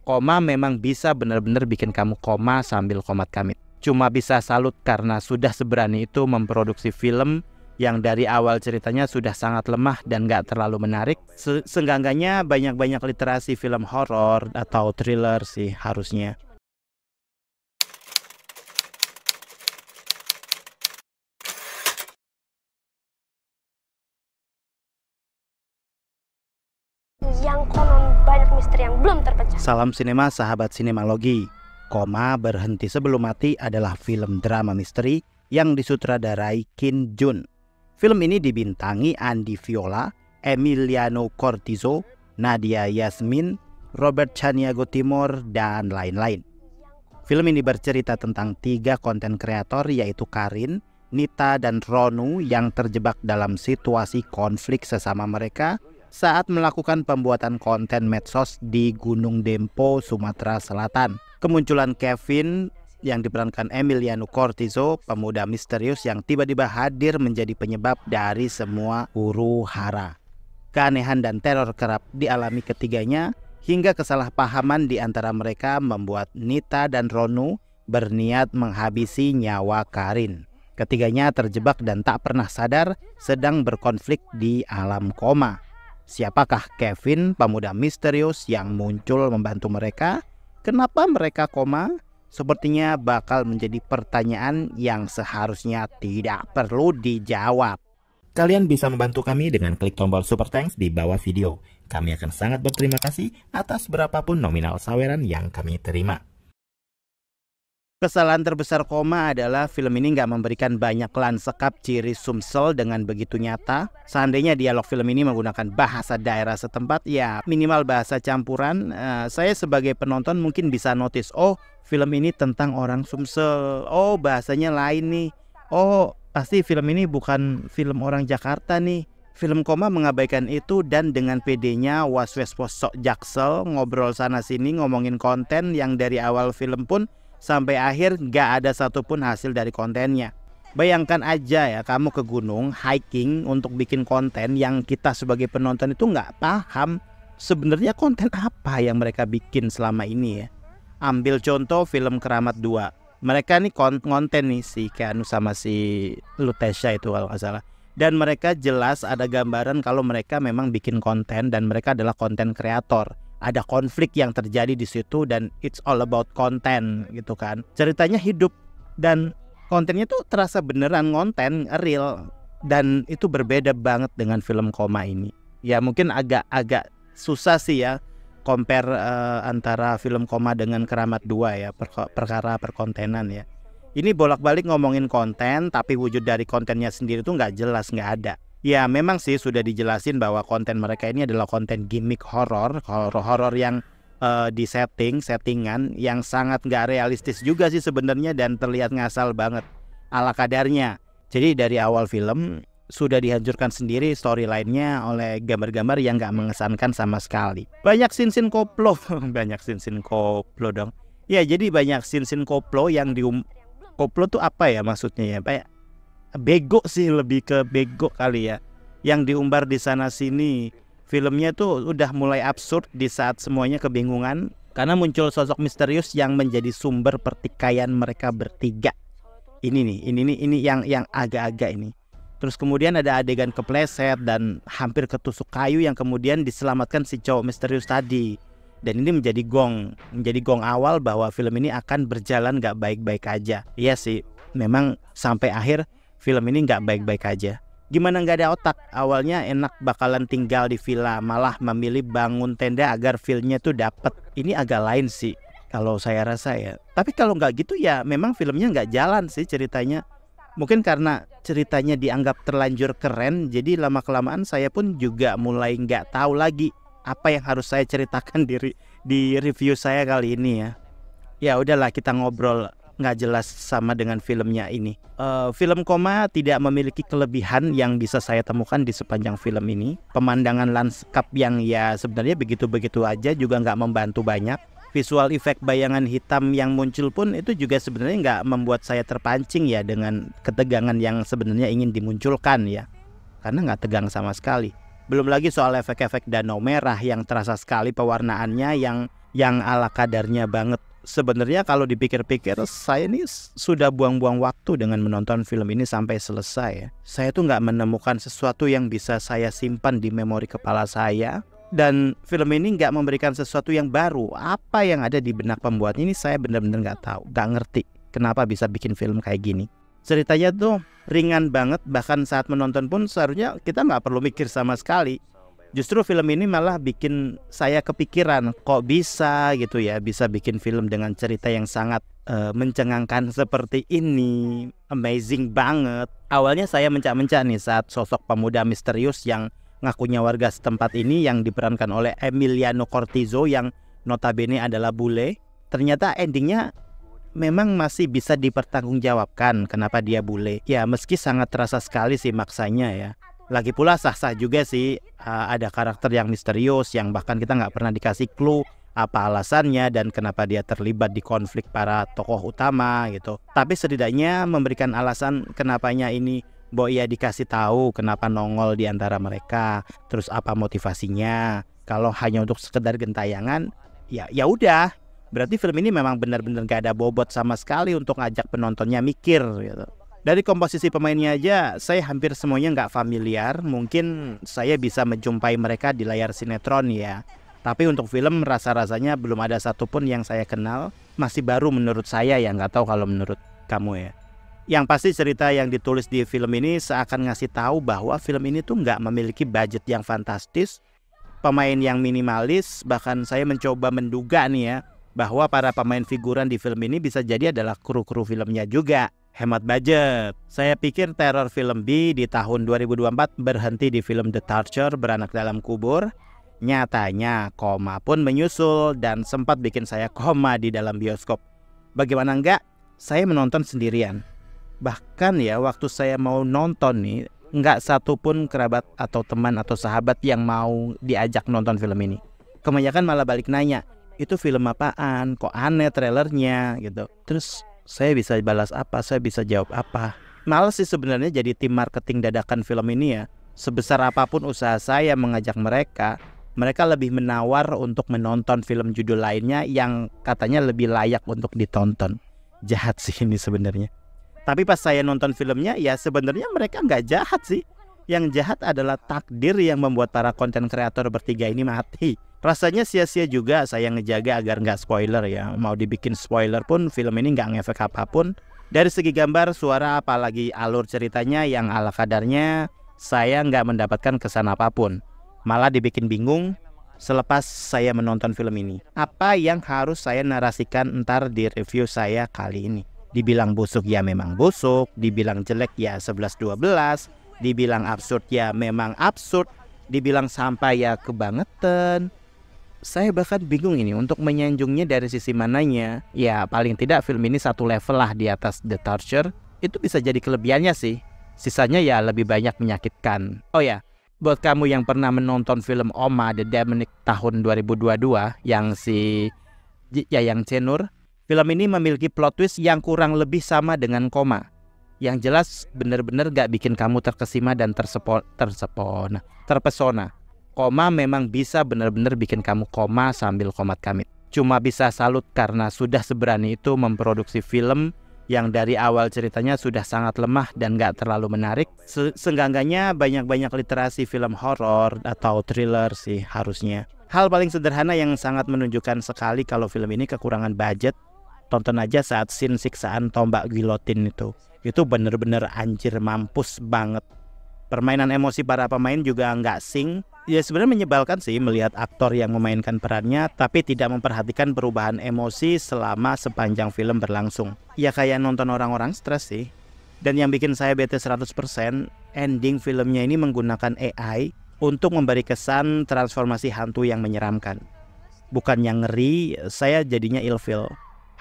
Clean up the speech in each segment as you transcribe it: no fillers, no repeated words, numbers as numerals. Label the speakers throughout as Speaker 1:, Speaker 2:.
Speaker 1: Koma memang bisa benar-benar bikin kamu koma sambil komat kamit. Cuma bisa salut karena sudah seberani itu memproduksi film yang dari awal ceritanya sudah sangat lemah dan gak terlalu menarik. Seenggaknya banyak-banyak literasi film horor atau thriller sih harusnya.
Speaker 2: Yang konon banyak misteri yang belum terpecah.
Speaker 1: Salam sinema sahabat sinemalogi. Koma Berhenti Sebelum Mati adalah film drama misteri yang disutradarai Kim Jun. Film ini dibintangi Andi Viola, Emiliano Cortizo, Nadia Yasmin, Robert Chaniago Timur, dan lain-lain. Film ini bercerita tentang 3 konten kreator yaitu Karin, Nita, dan Ronu yang terjebak dalam situasi konflik sesama mereka saat melakukan pembuatan konten medsos di Gunung Dempo, Sumatera Selatan. Kemunculan Kevin yang diperankan Emiliano Cortizo, pemuda misterius yang tiba-tiba hadir menjadi penyebab dari semua huru-hara. Keanehan dan teror kerap dialami ketiganya hingga kesalahpahaman di antara mereka membuat Nita dan Ronu berniat menghabisi nyawa Karin. Ketiganya terjebak dan tak pernah sadar sedang berkonflik di alam koma. Siapakah Kevin, pemuda misterius yang muncul membantu mereka? Kenapa mereka koma? Sepertinya bakal menjadi pertanyaan yang seharusnya tidak perlu dijawab.
Speaker 3: Kalian bisa membantu kami dengan klik tombol Super Thanks di bawah video. Kami akan sangat berterima kasih atas berapapun nominal saweran yang kami terima.
Speaker 1: Kesalahan terbesar Koma adalah film ini nggak memberikan banyak lansekap ciri Sumsel dengan begitu nyata. Seandainya dialog film ini menggunakan bahasa daerah setempat, ya minimal bahasa campuran, saya sebagai penonton mungkin bisa notice, oh film ini tentang orang Sumsel, oh bahasanya lain nih, oh pasti film ini bukan film orang Jakarta nih. Film Koma mengabaikan itu dan dengan pedenya was-was sok jaksel, ngobrol sana sini ngomongin konten yang dari awal film pun sampai akhir gak ada satupun hasil dari kontennya. Bayangkan aja ya, kamu ke gunung hiking untuk bikin konten yang kita sebagai penonton itu gak paham sebenarnya konten apa yang mereka bikin selama ini ya. Ambil contoh film Keramat 2. Mereka nih konten nih si Keanu sama si Lutesha itu kalau gak salah. Dan mereka jelas ada gambaran kalau mereka memang bikin konten dan mereka adalah konten kreator. Ada konflik yang terjadi di situ dan it's all about konten gitu kan. Ceritanya hidup dan kontennya tuh terasa beneran konten real dan itu berbeda banget dengan film Koma ini. Ya mungkin agak susah sih ya compare antara film Koma dengan Keramat 2 ya, perkara perkontenan ya. Ini bolak-balik ngomongin konten tapi wujud dari kontennya sendiri tuh nggak jelas, nggak ada. Ya memang sih sudah dijelasin bahwa konten mereka ini adalah konten gimmick horor yang settingan yang sangat nggak realistis juga sih sebenarnya dan terlihat ngasal banget ala kadarnya. Jadi dari awal film sudah dihancurkan sendiri storyline-nya oleh gambar-gambar yang nggak mengesankan sama sekali. Banyak scene-scene koplo, banyak scene-scene koplo dong. Ya jadi banyak scene-scene koplo yang koplo tuh apa ya maksudnya ya? Kayak bego sih, lebih ke bego kali ya, yang diumbar di sana sini. Filmnya tuh udah mulai absurd di saat semuanya kebingungan karena muncul sosok misterius yang menjadi sumber pertikaian mereka bertiga. Ini yang agak-agak ini. Terus kemudian ada adegan kepleset dan hampir ketusuk kayu yang kemudian diselamatkan si cowok misterius tadi. Dan ini menjadi gong awal bahwa film ini akan berjalan gak baik-baik aja. Iya sih, memang sampai akhir film ini nggak baik-baik aja. Gimana nggak ada otak? Awalnya enak bakalan tinggal di villa, malah memilih bangun tenda agar feel-nya tuh dapet. Ini agak lain sih kalau saya rasa ya. Tapi kalau nggak gitu ya memang filmnya nggak jalan sih ceritanya. Mungkin karena ceritanya dianggap terlanjur keren, jadi lama-kelamaan saya pun juga mulai nggak tahu lagi apa yang harus saya ceritakan di review saya kali ini ya. Ya udahlah, kita ngobrol nggak jelas sama dengan filmnya ini. Film Koma tidak memiliki kelebihan yang bisa saya temukan di sepanjang film ini. Pemandangan lanskap yang ya sebenarnya begitu-begitu aja juga nggak membantu banyak. Visual efek bayangan hitam yang muncul pun itu juga sebenarnya nggak membuat saya terpancing ya dengan ketegangan yang sebenarnya ingin dimunculkan ya. Karena nggak tegang sama sekali. Belum lagi soal efek-efek danau merah yang terasa sekali pewarnaannya yang ala kadarnya banget. Sebenarnya kalau dipikir-pikir, saya ini sudah buang-buang waktu dengan menonton film ini sampai selesai ya. Saya tuh nggak menemukan sesuatu yang bisa saya simpan di memori kepala saya. Dan film ini nggak memberikan sesuatu yang baru. Apa yang ada di benak pembuatnya ini saya benar-benar nggak tahu, nggak ngerti kenapa bisa bikin film kayak gini. Ceritanya tuh ringan banget, bahkan saat menonton pun seharusnya kita nggak perlu mikir sama sekali. Justru film ini malah bikin saya kepikiran, kok bisa gitu ya, bisa bikin film dengan cerita yang sangat mencengangkan seperti ini. Amazing banget. Awalnya saya mencak-mencak nih saat sosok pemuda misterius yang ngakunya warga setempat ini yang diperankan oleh Emiliano Cortizo yang notabene adalah bule. Ternyata endingnya memang masih bisa dipertanggungjawabkan kenapa dia bule. Ya meski sangat terasa sekali sih maksanya ya. Lagi pula sah-sah juga sih, ada karakter yang misterius yang bahkan kita nggak pernah dikasih clue apa alasannya dan kenapa dia terlibat di konflik para tokoh utama gitu. Tapi setidaknya memberikan alasan kenapanya ini, bahwa ia dikasih tahu kenapa nongol di antara mereka, terus apa motivasinya. Kalau hanya untuk sekedar gentayangan, ya udah. Berarti film ini memang benar-benar gak ada bobot sama sekali untuk ngajak penontonnya mikir gitu. Dari komposisi pemainnya aja, saya hampir semuanya nggak familiar. Mungkin saya bisa menjumpai mereka di layar sinetron ya. Tapi untuk film rasa-rasanya belum ada satupun yang saya kenal. Masih baru menurut saya ya, nggak tahu kalau menurut kamu ya. Yang pasti cerita yang ditulis di film ini seakan ngasih tahu bahwa film ini tuh nggak memiliki budget yang fantastis, pemain yang minimalis. Bahkan saya mencoba menduga nih ya, bahwa para pemain figuran di film ini bisa jadi adalah kru-kru filmnya juga. Hemat budget. Saya pikir teror film B di tahun 2024 berhenti di film The Torture, Beranak Dalam Kubur. Nyatanya koma pun menyusul dan sempat bikin saya koma di dalam bioskop. Bagaimana enggak, saya menonton sendirian. Bahkan ya waktu saya mau nonton nih, enggak satupun kerabat atau teman atau sahabat yang mau diajak nonton film ini. Kebanyakan malah balik nanya, itu film apaan? Kok aneh trailernya gitu. Terus saya bisa balas apa? Saya bisa jawab apa? Males sih sebenarnya jadi tim marketing dadakan film ini ya. Sebesar apapun usaha saya mengajak mereka, mereka lebih menawar untuk menonton film judul lainnya yang katanya lebih layak untuk ditonton. Jahat sih ini sebenarnya. Tapi pas saya nonton filmnya ya sebenarnya mereka nggak jahat sih. Yang jahat adalah takdir yang membuat para konten kreator bertiga ini mati. Rasanya sia-sia juga saya ngejaga agar nggak spoiler ya. Mau dibikin spoiler pun film ini nggak ngefek apapun. Dari segi gambar, suara, apalagi alur ceritanya yang ala kadarnya, saya nggak mendapatkan kesan apapun. Malah dibikin bingung selepas saya menonton film ini. Apa yang harus saya narasikan ntar di review saya kali ini? Dibilang busuk ya memang busuk, dibilang jelek ya 11-12, dibilang absurd ya memang absurd, dibilang sampah ya kebangetan. Saya bahkan bingung ini untuk menyanjungnya dari sisi mananya. Ya paling tidak film ini satu level lah di atas The Torture. Itu bisa jadi kelebihannya sih. Sisanya ya lebih banyak menyakitkan. Oh ya, buat kamu yang pernah menonton film Oma The Demonic tahun 2022 yang si Yayang Cenur, film ini memiliki plot twist yang kurang lebih sama dengan Koma. Yang jelas bener-bener gak bikin kamu terkesima dan terpesona. Koma memang bisa benar-benar bikin kamu koma sambil komat kamit. Cuma bisa salut karena sudah seberani itu memproduksi film yang dari awal ceritanya sudah sangat lemah dan gak terlalu menarik. Seenggaknya banyak-banyak literasi film horor atau thriller sih harusnya. Hal paling sederhana yang sangat menunjukkan sekali kalau film ini kekurangan budget, tonton aja saat scene siksaan tombak gilotin itu. Itu bener-bener anjir mampus banget. Permainan emosi para pemain juga nggak sync. Ya sebenarnya menyebalkan sih melihat aktor yang memainkan perannya tapi tidak memperhatikan perubahan emosi selama sepanjang film berlangsung. Ya kayak nonton orang-orang stres sih. Dan yang bikin saya bete 100%, ending filmnya ini menggunakan AI untuk memberi kesan transformasi hantu yang menyeramkan. Bukan yang ngeri, saya jadinya ilfeel.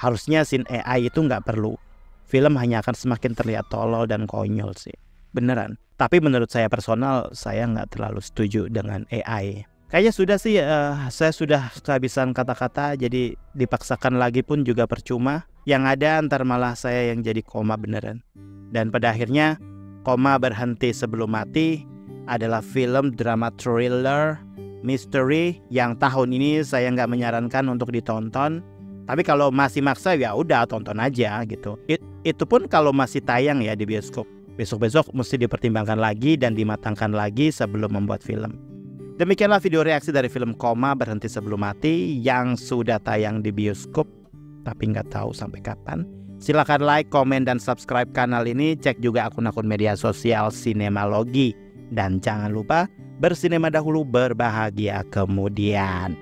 Speaker 1: Harusnya scene AI itu nggak perlu. Film hanya akan semakin terlihat tolol dan konyol sih. Beneran. Tapi menurut saya personal, saya nggak terlalu setuju dengan AI. Kayaknya sudah sih, saya sudah kehabisan kata-kata, jadi dipaksakan lagi pun juga percuma. Yang ada ntar malah saya yang jadi koma beneran. Dan pada akhirnya, Koma Berhenti Sebelum Mati adalah film drama thriller misteri yang tahun ini saya nggak menyarankan untuk ditonton. Tapi kalau masih maksa ya udah tonton aja gitu. Itu pun kalau masih tayang ya di bioskop. Besok-besok mesti dipertimbangkan lagi dan dimatangkan lagi sebelum membuat film. Demikianlah video reaksi dari film Koma Berhenti Sebelum Mati yang sudah tayang di bioskop, tapi nggak tahu sampai kapan. Silahkan like, komen, dan subscribe kanal ini. Cek juga akun-akun media sosial Sinemalogi. Dan jangan lupa bersinema dahulu, berbahagia kemudian.